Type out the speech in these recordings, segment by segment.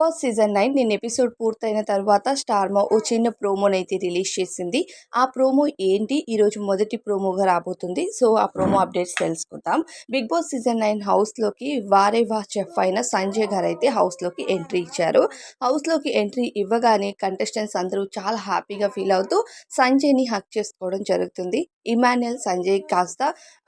Boss season 9 నిన్న episode పూర్తయిన తర్వాత స్టార్మా ఓ చిన్న ప్రోమోనైతే రిలీజ్ చేసింది. ఆ ప్రోమో ఏంటి? ఈరోజు మొదటి ప్రోమోగా రాబోతుంది. సో, ఆ ప్రోమో అప్డేట్స్ తెలుసుకుందాం. బిగ్ బాస్ సీజన్ 9 హౌస్‌లోకి వారే వా చెఫ్ అయిన సంజయ్ గారైతే హౌస్‌లోకి ఎంట్రీ ఇచ్చారు. హౌస్‌లోకి ఎంట్రీ ఇవ్వగానే కంటెస్టెంట్స్ అందరూ చాలా హ్యాపీగా ఫీల్ అవుతూ సంజయ్‌ని హగ్ చేసుకోవడం జరుగుతుంది. ఇమాన్యుయల్, సంజయ్ కాస్త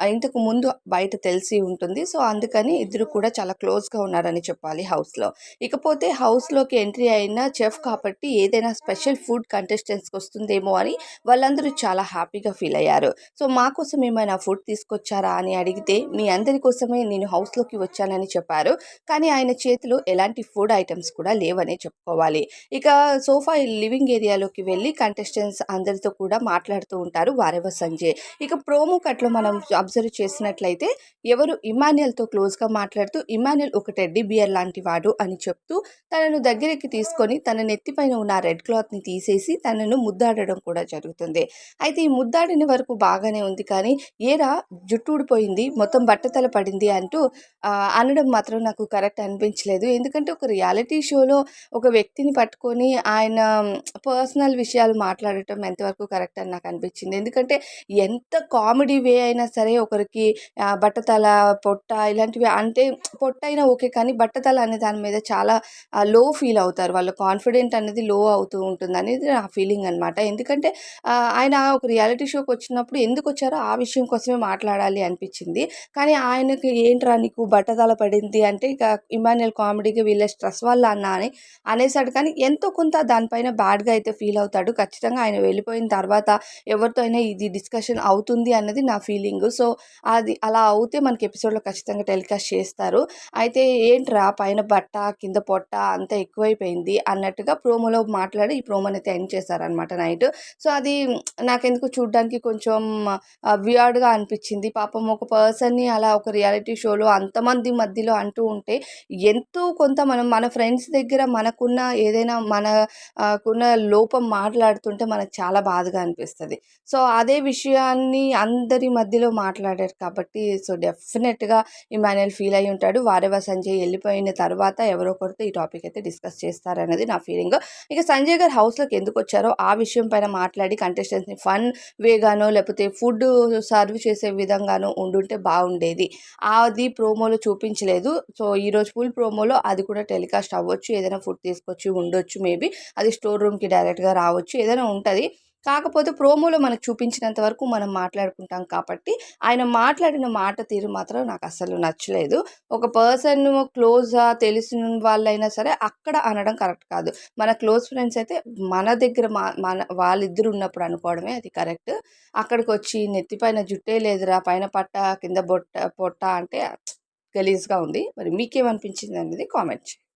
ఇంతకు ముందు బయట తెలిసి ఉంటుంది. సో, అందుకని ఇద్దరు కూడా చాలా క్లోజ్‌గా ఉన్నారని చెప్పాలి హౌస్‌లో. ఇకపోతే హౌస్‌లోకి ఎంట్రీ అయిన చెఫ్ కాబట్టి ఏదైనా స్పెషల్ ఫుడ్ కంటెస్టెంట్స్‌కి వస్తుందేమో అని వాళ్ళందరూ చాలా హ్యాపీగా ఫీల్ అయ్యారు. సో, మా కోసం ఏమైనా ఫుడ్ తీసుకొచ్చారా అని అడిగితే, మీ అందరి కోసమే నేను హౌస్‌లోకి వచ్చానని చెప్పారు. కానీ ఆయన చేతిలో ఎలాంటి ఫుడ్ ఐటెమ్స్ కూడా లేవనే చెప్పుకోవాలి. ఇక సోఫా లివింగ్ ఏరియాలోకి వెళ్ళి కంటెస్టెంట్స్ అందరితో కూడా మాట్లాడుతూ ఉంటారు వారెవర్ సంజయ్. ఇక ప్రోమో కట్‌లో మనం అబ్జర్వ్ చేసినట్లయితే ఎవరు ఇమాన్యుయల్‌తో క్లోజ్‌గా మాట్లాడుతూ, ఇమాన్యుయల్ ఒక టెడ్డీ బియర్ లాంటి వాడు అని చెప్తూ తనను దగ్గరికి తీసుకొని తన నెత్తిపైన ఉన్న రెడ్ క్లాత్‌ని తీసేసి తనను ముద్దాడడం కూడా జరుగుతుంది. అయితే ఈ ముద్దాడిన వరకు బాగానే ఉంది కానీ, "ఏరా జుట్టు ఊడిపోయింది, మొత్తం బట్టతల పడింది" అంటూ అనడం మాత్రం నాకు కరెక్ట్ అనిపించలేదు. ఎందుకంటే ఒక రియాలిటీ షోలో ఒక వ్యక్తిని పట్టుకొని ఆయన పర్సనల్ విషయాలు మాట్లాడటం ఎంతవరకు కరెక్ట్ అని నాకు అనిపించింది. ఎందుకంటే ఎంత కామెడీ వే అయినా సరే ఒకరికి బట్టతల, పొట్ట ఇలాంటివి అంటే పొట్టైనా ఓకే. కానీ బట్టతల అనే దాని మీద చాలా లో ఫీల్ అవుతారు. వాళ్ళ కాన్ఫిడెంట్ అనేది లో అవుతూ ఉంటుందనేది నా ఫీలింగ్ అనమాట. ఎందుకంటే ఆయన ఒక రియాలిటీ షోకొచ్చినప్పుడు ఎందుకొచ్చారో ఆ విషయం కోసమే మాట్లాడాలి అనిపించింది. కానీ ఆయనకి "ఏంట్రా నీకు బట్టతల పడింది" అంటే ఇక ఇమాన్యుయల్ కామెడీగా వీళ్ళ స్ట్రెస్ వల్ల అన్నా అని అనేసాడు. కానీ ఎంతో కొంత దానిపైన బ్యాడ్‌గా అయితే ఫీల్ అవుతాడు. ఖచ్చితంగా ఆయన వెళ్ళిపోయిన తర్వాత ఎవరితో అయినా ఇది డిస్కషన్ అవుతుంది అన్నది నా ఫీలింగు. సో, అది అలా అవుతే మనకి ఎపిసోడ్‌లో ఖచ్చితంగా టెలికాస్ట్ చేస్తారు. అయితే "ఏంట్రా పైన బట్ట, కింద పొట్ట అంతా ఎక్కువైపోయింది" అన్నట్టుగా ప్రోమోలో మాట్లాడి ఈ ప్రోమోనైతే ఎండ్ చేశారనమాట నైట్. సో, అది నాకెందుకో చూడ్డానికి కొంచెం వియర్డ్‌గా అనిపిచ్చింది. పాపం ఒక పర్సన్‌ని అలా ఒక రియాలిటీ షోలో అంతమంది మధ్యలో అంటూ ఉంటే ఎంతో కొంత మనం మన ఫ్రెండ్స్ దగ్గర మనకున్న ఏదైనా కున్న లోపం మాట్లాడుతుంటే మనకు చాలా బాధగా అనిపిస్తది. సో, అదే విషయాన్ని అందరి మధ్యలో మాట్లాడారు కాబట్టి సో, డెఫినెట్‌గా ఇమాన్యుయల్ ఫీల్ అయ్యి ఉంటాడు. వారెవ సంజయ్ ఎళ్ళిపోయిన తర్వాత ఎవరో ఒకరితో ఈ టాపిక్ అయితే డిస్కస్ చేస్తారనేది నా ఫీలింగ్. ఇక సంజయ్ గారు హౌస్‌లోకి ఎందుకొచ్చారో ఆ విషయం పైన మాట్లాడి కంటెస్టెంట్స్‌ని ఫన్ వేగానో లేకపోతే ఫుడ్ సర్వ్ చేసే విధంగానో ఉండుంటే బాగుండేది. అది ప్రోమోలో చూపించలేదు. సో, ఈరోజు ఫుల్ ప్రోమోలో అది కూడా టెలికాస్ట్ అవ్వచ్చు. ఏదైనా ఫుడ్ తీసుకొచ్చి ఉండొచ్చు మేబీ. అది స్టోర్ రూమ్‌కి డైరెక్ట్‌గా రావచ్చు. ఏదైనా ఉంటది. కాకపోతే ప్రోమోలో మనకు చూపించినంత వరకు మనం మాట్లాడుకుంటాం కాబట్టి, ఆయన మాట్లాడిన మాట తీరు మాత్రం నాకస్సలు నచ్చలేదు. ఒక పర్సన్ క్లోజా తెలిసిన వాళ్ళైనా సరే అక్కడ అనడం కరెక్ట్ కాదు. మన క్లోజ్ ఫ్రెండ్స్ అయితే మన దగ్గర మన వాళ్ళిద్దరు ఉన్నప్పుడు అనుకోవడమే అది కరెక్ట్. అక్కడికొచ్చి నెత్తిపైన జుట్టే లేదురా, పైన పట్ట, కింద పొట్ట అంటే గలీజ్‌గా ఉంది. మరి మీకేమనిపించిందనేది కామెంట్ చేయండి.